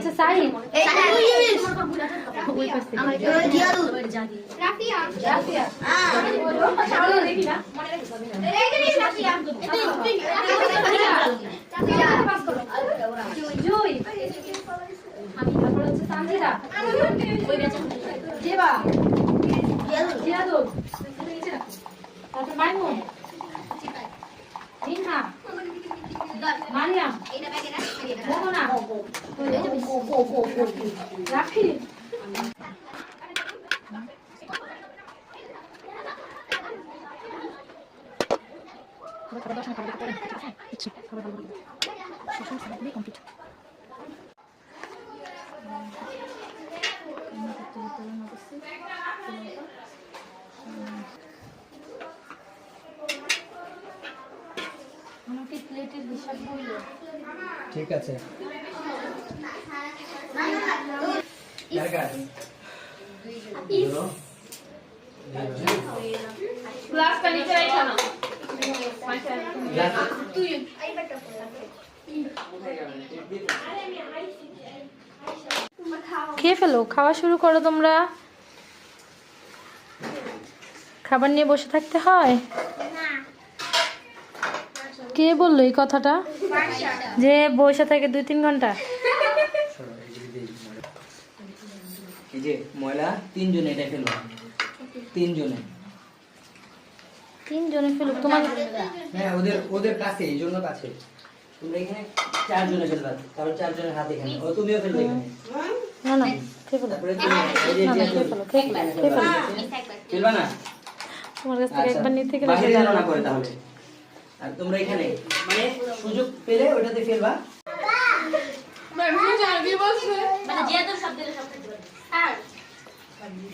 হচ্ছে সাইদ। মাইমুন, রিনহা, মারিয়াম, মোহনা, রাফি। আমাকে প্লেটের হিসাব বললো। ঠিক আছে। গ্লাসটা নিচে রাখো না। তুই খেয়ে ফেলো, খাওয়া শুরু করো তোমরা। খাবার নিয়ে বসে থাকতে হয়? কে বললো এই কথাটা যে বসে থাকে 2-3 ঘন্টা? এই যে ময়লা 3 জনে এটা ফেলবা, 3 জনে ফেলুক তোমার। হ্যাঁ ওদের কাছে, এই জন্য কাছে। তোমরা এখানে 4 জনে ফেলবা, কারণ 4 জনের হাত এখানে। ও তুমিও ফেলবে এখানে। না না খেয়ে ফেলো, তারপরে তুমি এই যে ফেলবা না? তোমার কাছ থেকে একবার নিতে গেলে বাহিরে যেন না করে তাহলে। আর তোমরা এখানে মানে সুযোগ পেলে ওটাতে ফেলবা।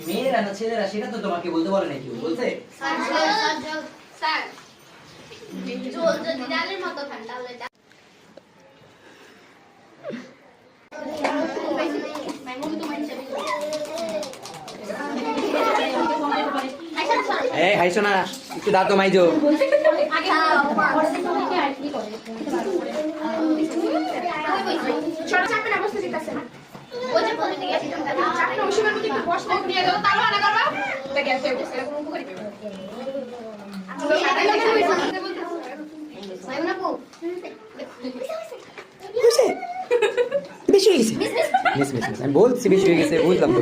মেয়েরা না ছেলেরা সেটা তো তোমাকে বলতে বলে নাকি? বলতে এই হাইছো না, একটু দাঁত মাইজো। বেশি হয়ে গেছে, আমি বলছি বেশি হয়ে গেছে, বুঝলাম তো।